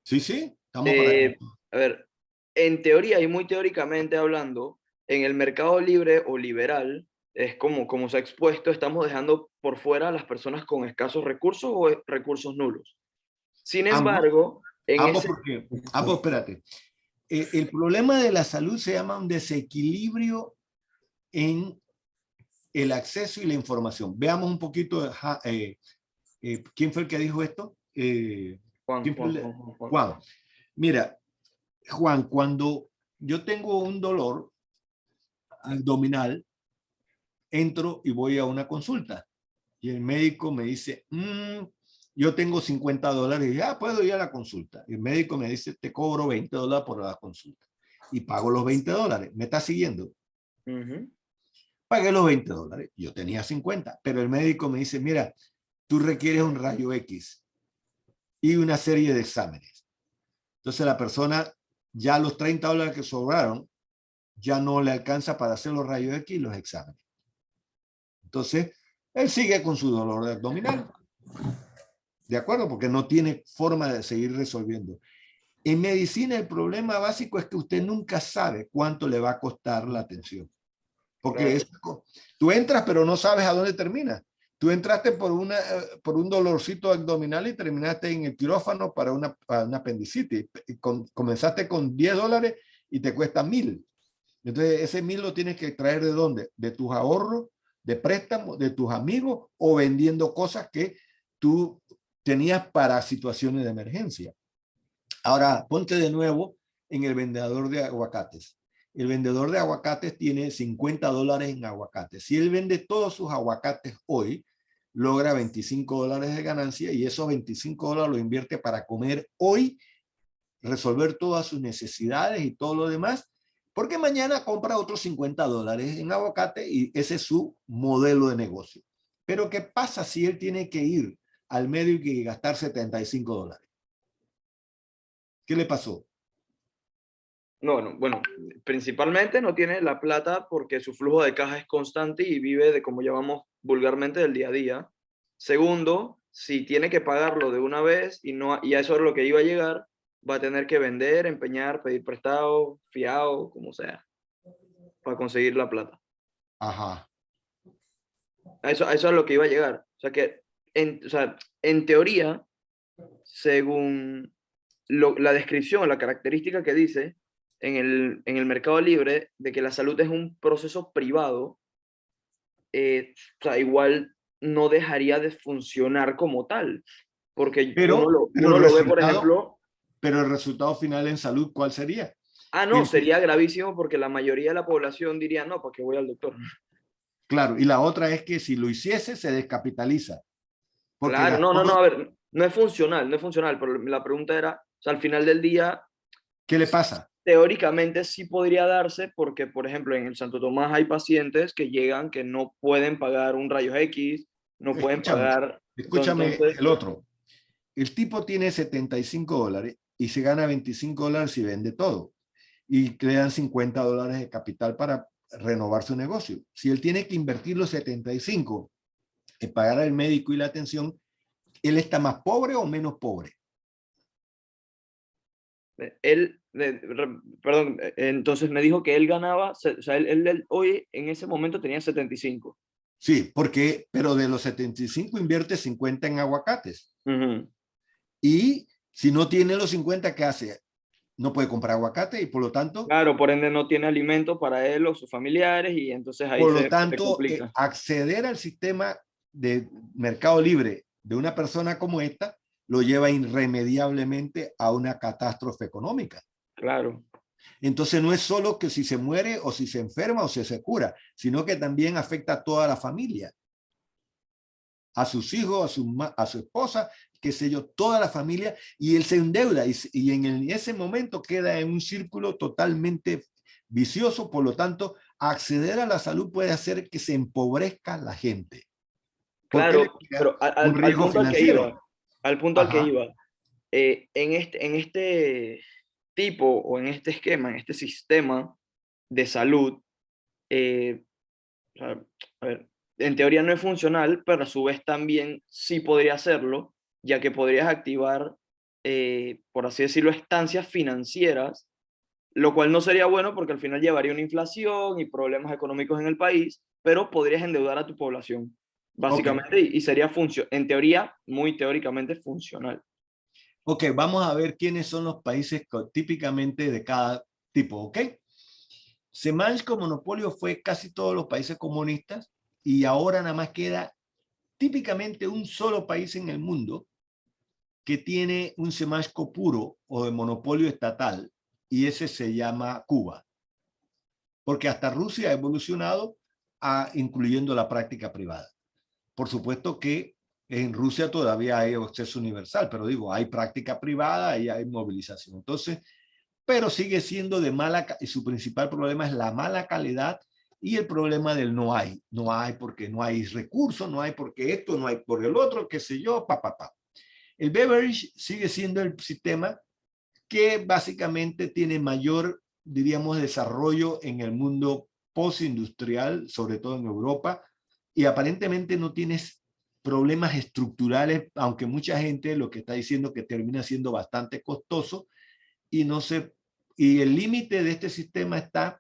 sí, estamos para A ver, en teoría y muy teóricamente hablando, en el mercado libre o liberal, es como se ha expuesto, estamos dejando por fuera a las personas con escasos recursos o recursos nulos. Sin embargo, ambos, espérate. El problema de la salud se llama un desequilibrio en el acceso y la información. Veamos un poquito, ¿quién fue el que dijo esto? Juan. Mira, Juan, cuando yo tengo un dolor abdominal, entro y voy a una consulta y el médico me dice, yo tengo $50 y puedo ir a la consulta. Y el médico me dice, te cobro $20 por la consulta y pago los $20. ¿Me está siguiendo? Pagué los $20. Yo tenía 50, pero el médico me dice, mira, tú requieres un rayo X y una serie de exámenes. Entonces la persona, ya los $30 que sobraron, ya no le alcanza para hacer los rayos X y los exámenes. Entonces, él sigue con su dolor abdominal. ¿De acuerdo? Porque no tiene forma de seguir resolviendo. En medicina el problema básico es que usted nunca sabe cuánto le va a costar la atención. Porque tú entras pero no sabes a dónde termina. Tú entraste por un dolorcito abdominal y terminaste en el quirófano para una apendicitis. Comenzaste con $10 y te cuesta 1,000. Entonces ese 1,000 lo tienes que traer ¿de dónde? De tus ahorros, de préstamos, de tus amigos o vendiendo cosas que tú tenías para situaciones de emergencia. Ahora, ponte de nuevo en el vendedor de aguacates. el vendedor de aguacates tiene $50 en aguacates. Si él vende todos sus aguacates hoy, logra $25 de ganancia y esos $25 lo invierte para comer hoy, resolver todas sus necesidades y todo lo demás, porque mañana compra otros $50 en aguacate y ese es su modelo de negocio. Pero ¿qué pasa si él tiene que ir al médico y gastar $75? ¿Qué le pasó? No, bueno, principalmente no tiene la plata porque su flujo de caja es constante y vive de, como llamamos vulgarmente, del día a día. Segundo, si tiene que pagarlo de una vez y a eso es lo que iba a llegar, va a tener que vender, empeñar, pedir prestado, fiado, como sea, para conseguir la plata. Ajá. A eso es lo que iba a llegar. O sea, que en teoría, según la descripción, la característica que dice en el mercado libre de que la salud es un proceso privado, o sea, igual no dejaría de funcionar como tal. Porque Pero uno lo ve, por ejemplo. Pero el resultado final en salud, ¿cuál sería? No, sería gravísimo porque la mayoría de la población diría, no, ¿para qué voy al doctor? Claro, y la otra es que si lo hiciese, se descapitaliza. Claro, no, a ver, no es funcional, pero la pregunta era, o sea, al final del día, ¿qué le pasa? Teóricamente sí podría darse porque, por ejemplo, en el Santo Tomás hay pacientes que llegan que no pueden pagar un rayos X, no pueden pagar. Escúchame entonces, el otro. El tipo tiene $75 y se gana $25 si vende todo. Y le dan $50 de capital para renovar su negocio. Si él tiene que invertir los 75 en pagar al médico y la atención, ¿él está más pobre o menos pobre? Perdón, entonces me dijo que él ganaba, o sea, él hoy en ese momento tenía 75. Sí, pero de los 75 invierte 50 en aguacates. Y si no tiene los 50, ¿qué hace? No puede comprar aguacate y por lo tanto... Claro, por ende no tiene alimento para él o sus familiares y entonces ahí por lo se tanto, complica. acceder al sistema de mercado libre de una persona como esta lo lleva irremediablemente a una catástrofe económica. Claro. Entonces no es solo que si se muere o si se enferma o si se cura, sino que también afecta a toda la familia, a sus hijos, a su esposa, qué sé yo, toda la familia, y él se endeuda y en ese momento queda en un círculo totalmente vicioso. Por lo tanto, acceder a la salud puede hacer que se empobrezca la gente. Claro, pero un riesgo financiero. al punto al que iba, en este tipo o en este esquema, en este sistema de salud, a ver, en teoría no es funcional, pero a su vez también sí podría hacerlo, ya que podrías activar, por así decirlo, estancias financieras, lo cual no sería bueno porque al final llevaría una inflación y problemas económicos en el país, pero podrías endeudar a tu población, básicamente, y sería en teoría, muy teóricamente funcional. Ok, vamos a ver quiénes son los países típicamente de cada tipo, ¿ok? Semanshko monopolio fue casi todos los países comunistas y ahora nada más queda típicamente un solo país en el mundo que tiene un semanshko puro o de monopolio estatal y ese se llama Cuba. Porque hasta Rusia ha evolucionado incluyendo la práctica privada. Por supuesto que en Rusia todavía hay acceso universal, pero digo, hay práctica privada y hay movilización. Entonces, pero sigue siendo de mala, y su principal problema es la mala calidad y el problema del no hay. No hay porque no hay recursos, no hay porque esto, no hay por el otro, qué sé yo, El beverage sigue siendo el sistema que básicamente tiene mayor, diríamos, desarrollo en el mundo postindustrial, sobre todo en Europa, y aparentemente no tienes problemas estructurales, aunque mucha gente lo que está diciendo que termina siendo bastante costoso y no se, y el límite de este sistema está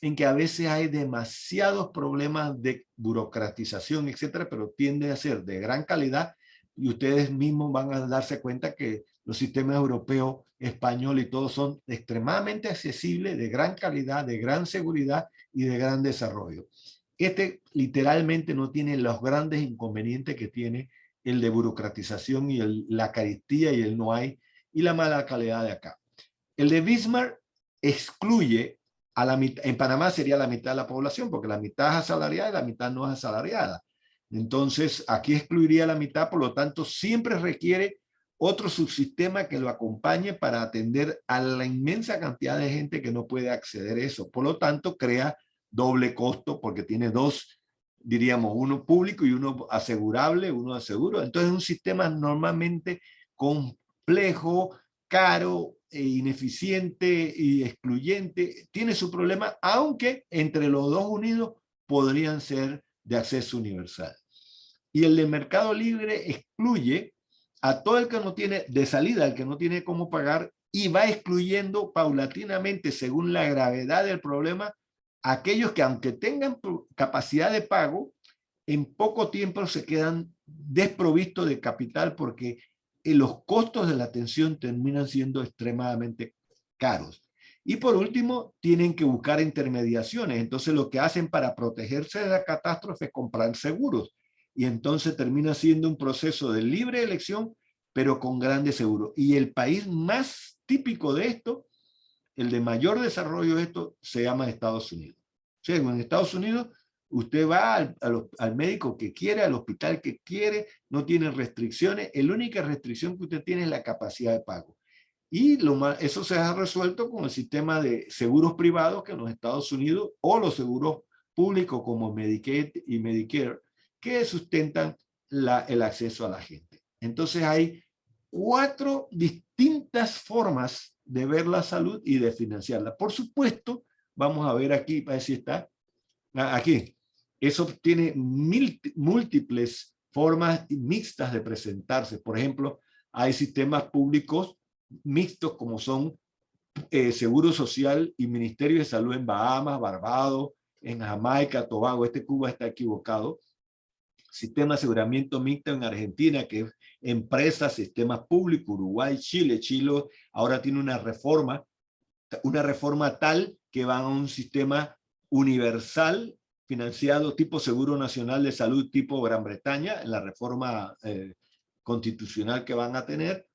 en que a veces hay demasiados problemas de burocratización, etcétera, pero tiende a ser de gran calidad y ustedes mismos van a darse cuenta que los sistemas europeos, español y todos son extremadamente accesibles, de gran calidad, de gran seguridad y de gran desarrollo. Este literalmente no tiene los grandes inconvenientes que tiene el de burocratización y la carestía y el no hay y la mala calidad de acá. El de Bismarck excluye en Panamá sería la mitad de la población, porque la mitad es asalariada y la mitad no es asalariada. Entonces, aquí excluiría la mitad, por lo tanto, siempre requiere otro subsistema que lo acompañe para atender a la inmensa cantidad de gente que no puede acceder a eso. Por lo tanto, crea doble costo porque tiene dos, diríamos, uno público y uno asegurable, uno aseguro. Entonces, es un sistema normalmente complejo, caro, ineficiente y excluyente. Tiene su problema, aunque entre los dos unidos podrían ser de acceso universal. Y el de mercado libre excluye a todo el que no tiene, de salida, el que no tiene cómo pagar, y va excluyendo paulatinamente, según la gravedad del problema, aquellos que aunque tengan capacidad de pago, en poco tiempo se quedan desprovistos de capital porque los costos de la atención terminan siendo extremadamente caros. Y por último, tienen que buscar intermediaciones. Entonces, lo que hacen para protegerse de la catástrofe es comprar seguros. Y entonces termina siendo un proceso de libre elección, pero con grandes seguros. Y el país más típico de esto, el de mayor desarrollo de esto, se llama Estados Unidos. O sea, en Estados Unidos, usted va al médico que quiere, al hospital que quiere, no tiene restricciones. La única restricción que usted tiene es la capacidad de pago. Y eso se ha resuelto con el sistema de seguros privados que en los Estados Unidos, o los seguros públicos como Medicaid y Medicare, que sustentan el acceso a la gente. Entonces hay 4 distintas formas de ver la salud y de financiarla. Por supuesto, vamos a ver aquí, para ver si está, aquí, eso tiene múltiples formas mixtas de presentarse. Por ejemplo, hay sistemas públicos mixtos como son Seguro Social y Ministerio de Salud en Bahamas, Barbados, en Jamaica, Tobago. Cuba está equivocado. Sistema de aseguramiento mixto en Argentina, que es empresas, sistemas públicos, Uruguay, Chile. Chile ahora tiene una reforma tal que va a un sistema universal financiado tipo Seguro Nacional de Salud tipo Gran Bretaña, en la reforma constitucional que van a tener.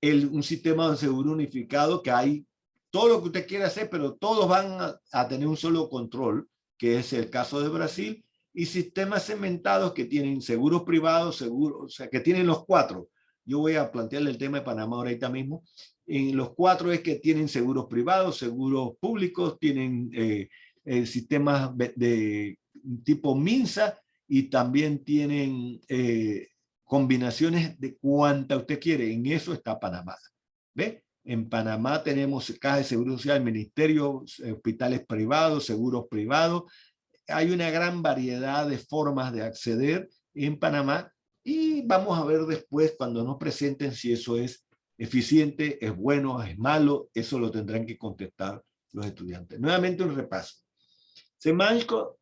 Un sistema de seguro unificado que hay todo lo que usted quiera hacer, pero todos van a tener un solo control, que es el caso de Brasil, y sistemas segmentados que tienen seguros privados, o sea, que tienen los 4. Yo voy a plantearle el tema de Panamá ahorita mismo. En los 4 es que tienen seguros privados, seguros públicos, tienen sistemas de tipo MINSA y también tienen combinaciones de cuanta usted quiere. En eso está Panamá. ¿Ve? En Panamá tenemos Caja de Seguro Social, Ministerio, hospitales privados, seguros privados. Hay una gran variedad de formas de acceder en Panamá y vamos a ver después cuando nos presenten si eso es eficiente, es bueno, es malo. Eso lo tendrán que contestar los estudiantes. Nuevamente un repaso. Semanco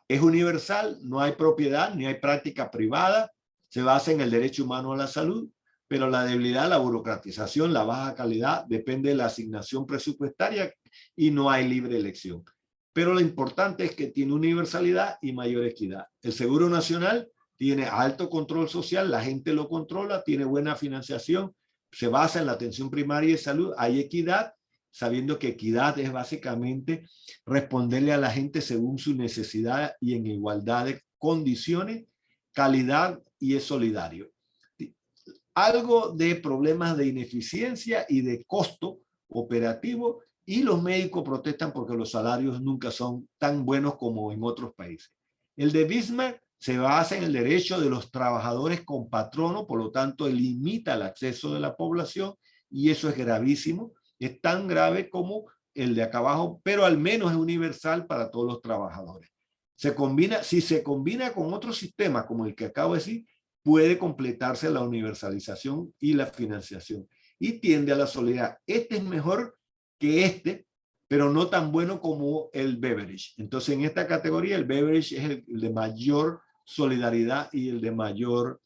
es universal, no hay propiedad ni hay práctica privada, se basa en el derecho humano a la salud, pero la debilidad, la burocratización, la baja calidad depende de la asignación presupuestaria y no hay libre elección. Pero lo importante es que tiene universalidad y mayor equidad. El Seguro Nacional tiene alto control social, la gente lo controla, tiene buena financiación, se basa en la atención primaria de salud, hay equidad, sabiendo que equidad es básicamente responderle a la gente según su necesidad y en igualdad de condiciones, calidad y es solidario. Algo de problemas de ineficiencia y de costo operativo, y los médicos protestan porque los salarios nunca son tan buenos como en otros países. El de Bismarck se basa en el derecho de los trabajadores con patrono, por lo tanto limita el acceso de la población y eso es gravísimo. Es tan grave como el de acá abajo, pero al menos es universal para todos los trabajadores. Si se combina con otro sistema como el que acabo de decir, puede completarse la universalización y la financiación y tiende a la solidaridad. Este es mejor que este, pero no tan bueno como el Beveridge. Entonces, en esta categoría, el Beveridge es el de mayor solidaridad y el de mayor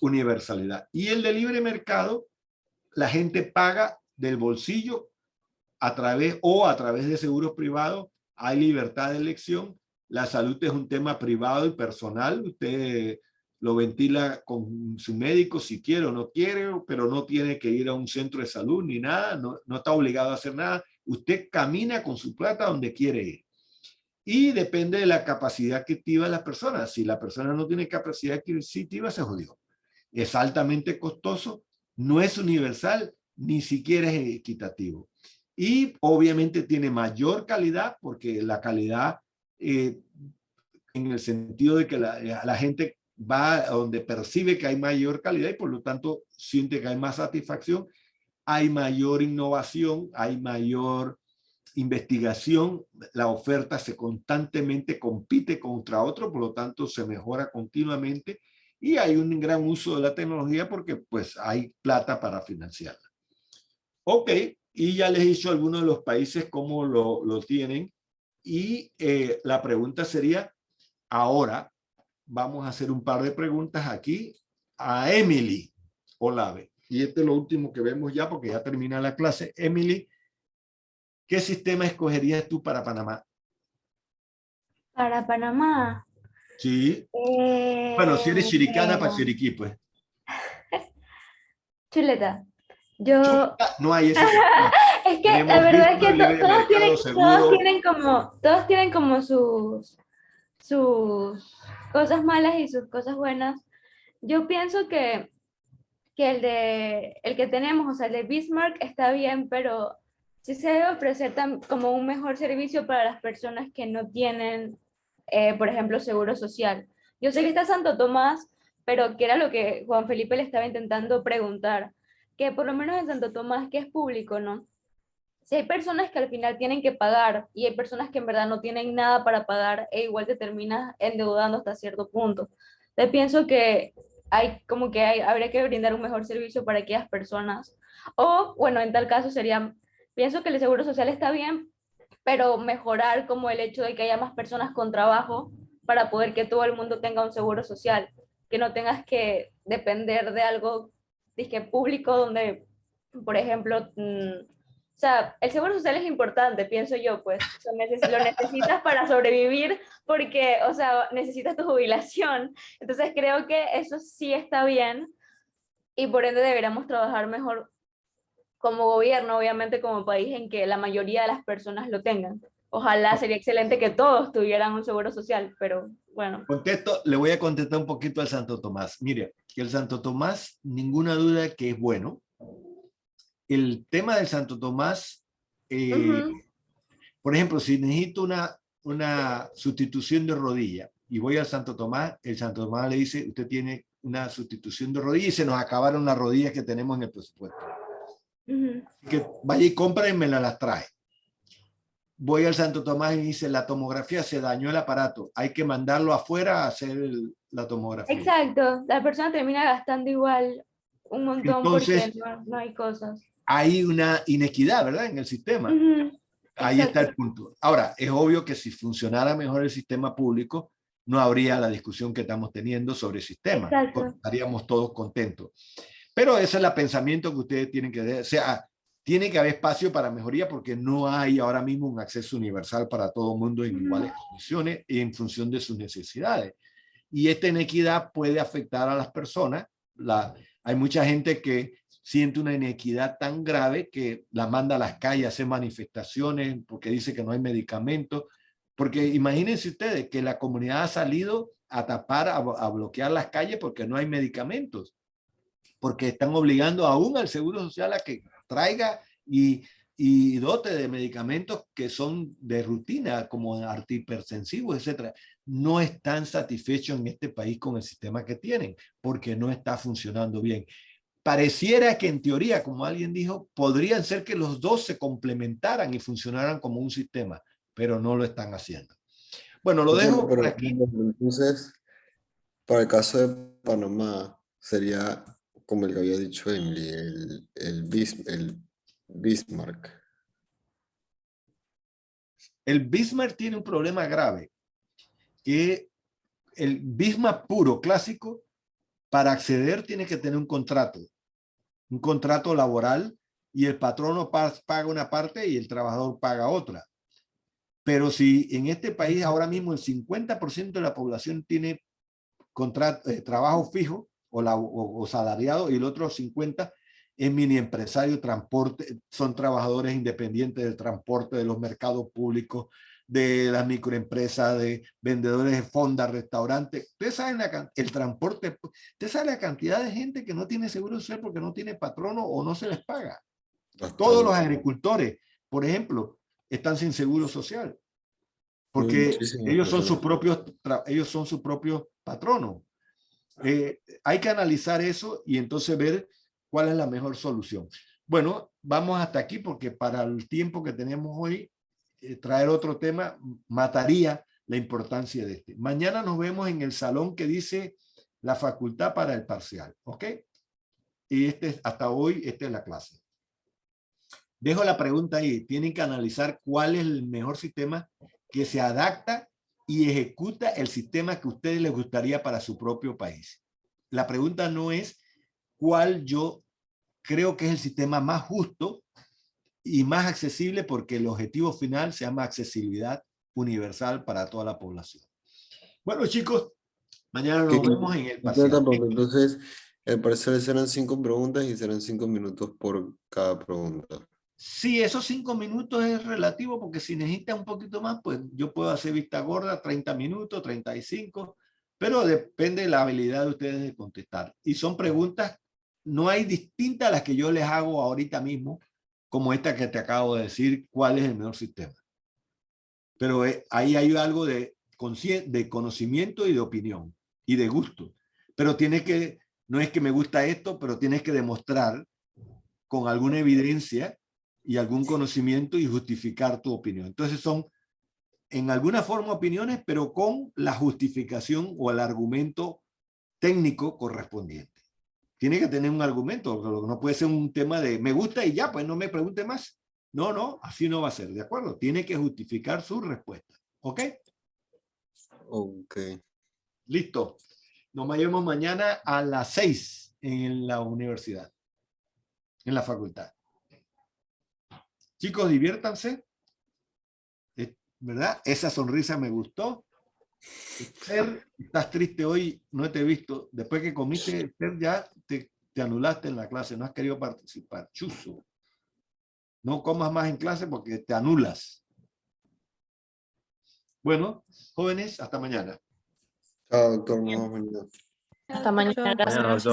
universalidad. Y el de libre mercado, la gente paga del bolsillo a través de seguros privados, hay libertad de elección, la salud es un tema privado y personal, usted lo ventila con su médico si quiere o no quiere, pero no tiene que ir a un centro de salud ni nada, no está obligado a hacer nada, Usted camina con su plata donde quiere ir. Y depende de la capacidad adquisitiva de la persona. Si la persona no tiene capacidad adquisitiva, se jodió. Es altamente costoso, no es universal, ni siquiera es equitativo. Y obviamente tiene mayor calidad, porque la calidad, en el sentido de que la gente va a donde percibe que hay mayor calidad y por lo tanto siente que hay más satisfacción, hay mayor innovación, hay mayor investigación, la oferta se constantemente compite contra otro, por lo tanto se mejora continuamente y hay un gran uso de la tecnología porque pues hay plata para financiarla. Ok, y ya les he dicho algunos de los países cómo lo tienen y la pregunta sería, ahora vamos a hacer un par de preguntas aquí a Emily Olave. Y este es lo último que vemos ya porque ya termina la clase. Emily, ¿qué sistema escogerías tú para Panamá? Para Panamá. Sí. Bueno, si eres chiricana, para Chiriquí, pues. Chuleta. Yo... Chuleta, no hay ese sistema. Es que Tenemos la verdad es que Bitcoin, libre todos mercado, seguro. todos tienen como sus cosas malas y sus cosas buenas. Yo pienso que el que tenemos, o sea, el de Bismarck está bien, pero sí se debe ofrecer como un mejor servicio para las personas que no tienen, por ejemplo, seguro social. Yo sé que está Santo Tomás, pero que era lo que Juan Felipe le estaba intentando preguntar, que por lo menos en Santo Tomás, que es público, ¿no? Si hay personas que al final tienen que pagar y hay personas que en verdad no tienen nada para pagar, e igual te terminas endeudando hasta cierto punto. Entonces pienso que habría que brindar un mejor servicio para aquellas personas. O, bueno, en tal caso pienso que el seguro social está bien, pero mejorar como el hecho de que haya más personas con trabajo para poder que todo el mundo tenga un seguro social, que no tengas que depender de algo dizque público donde, por ejemplo, o sea, el seguro social es importante, pienso yo, pues, o sea, lo necesitas para sobrevivir porque, o sea, necesitas tu jubilación. Entonces creo que eso sí está bien y por ende deberíamos trabajar mejor como gobierno, obviamente como país, en que la mayoría de las personas lo tengan. Ojalá sería excelente que todos tuvieran un seguro social, pero bueno. Le voy a contestar un poquito al Santo Tomás. Mire, que el Santo Tomás, ninguna duda que es bueno. El tema del Santo Tomás, por ejemplo, si necesito una sustitución de rodilla y voy al Santo Tomás, el Santo Tomás le dice, usted tiene una sustitución de rodilla y se nos acabaron las rodillas que tenemos en el presupuesto. Que vaya y compra y me las trae. Voy al Santo Tomás y dice, la tomografía se dañó el aparato, hay que mandarlo afuera a hacer la tomografía. Exacto, la persona termina gastando igual un montón. Entonces, porque no hay cosas. Hay una inequidad, ¿verdad? En el sistema. Ahí está el punto. Ahora, es obvio que si funcionara mejor el sistema público, no habría la discusión que estamos teniendo sobre el sistema. Estaríamos todos contentos. Pero ese es el pensamiento que ustedes tienen que hacer. O sea, tiene que haber espacio para mejoría porque no hay ahora mismo un acceso universal para todo el mundo en iguales condiciones y en función de sus necesidades. Y esta inequidad puede afectar a las personas. Hay mucha gente que siente una inequidad tan grave que la manda a las calles a hacer manifestaciones porque dice que no hay medicamentos. Porque imagínense ustedes que la comunidad ha salido a tapar, a bloquear las calles porque no hay medicamentos. Porque están obligando aún al Seguro Social a que traiga y dote de medicamentos que son de rutina, como antihipersensivos, etc. No están satisfechos en este país con el sistema que tienen, porque no está funcionando bien. Pareciera que en teoría, como alguien dijo, podrían ser que los dos se complementaran y funcionaran como un sistema, pero no lo están haciendo. Bueno, lo dejo por aquí. Entonces, para el caso de Panamá, sería, como el que había dicho Emily, el Bismarck. El Bismarck tiene un problema grave, que el Bismarck puro, clásico, para acceder tiene que tener un contrato laboral y el patrono paga una parte y el trabajador paga otra. Pero si en este país ahora mismo el 50% de la población tiene trabajo fijo o salariado y el otro 50%, es mini empresario, transporte, son trabajadores independientes del transporte, de los mercados públicos, de las microempresas, de vendedores de fondas, restaurantes. Ustedes saben el transporte, ustedes saben la cantidad de gente que no tiene seguro social porque no tiene patrono o no se les paga. Todos los agricultores, por ejemplo, están sin seguro social porque ellos son sus propios patronos. Hay que analizar eso y entonces ver cuál es la mejor solución. Bueno, vamos hasta aquí porque para el tiempo que tenemos hoy, traer otro tema mataría la importancia de este. Mañana nos vemos en el salón que dice la facultad para el parcial, ¿ok? Y hasta hoy, esta es la clase. Dejo la pregunta ahí. Tienen que analizar cuál es el mejor sistema que se adapta y ejecuta el sistema que a ustedes les gustaría para su propio país. La pregunta no es cuál yo creo que es el sistema más justo y más accesible, porque el objetivo final se llama accesibilidad universal para toda la población. Bueno, chicos, mañana nos vemos en el parcial. Entonces, el parcial serán 5 preguntas y serán 5 minutos por cada pregunta. Sí, esos 5 minutos es relativo, porque si necesitas un poquito más, pues yo puedo hacer vista gorda, 30 minutos, 35, pero depende de la habilidad de ustedes de contestar. Y son preguntas, no hay distintas a las que yo les hago ahorita mismo, como esta que te acabo de decir, cuál es el mejor sistema. Pero ahí hay algo de conocimiento y de opinión y de gusto. Pero no es que me gusta esto, pero tienes que demostrar con alguna evidencia y algún conocimiento y justificar tu opinión. Entonces son en alguna forma opiniones, pero con la justificación o el argumento técnico correspondiente. Tiene que tener un argumento, no puede ser un tema de me gusta y ya, pues no me pregunte más. No, así no va a ser, ¿de acuerdo? Tiene que justificar su respuesta. ¿Ok? Ok. Listo. Nos vemos mañana a las 6 en la universidad, en la facultad. Chicos, diviértanse. ¿Verdad? Esa sonrisa me gustó. Esther, estás triste hoy, no te he visto. Después que comiste, Esther, ya te anulaste en la clase, no has querido participar. Chuzo. No comas más en clase porque te anulas. Bueno, jóvenes, hasta mañana. Chao, doctor. Nos vemos mañana. Hasta mañana. Gracias.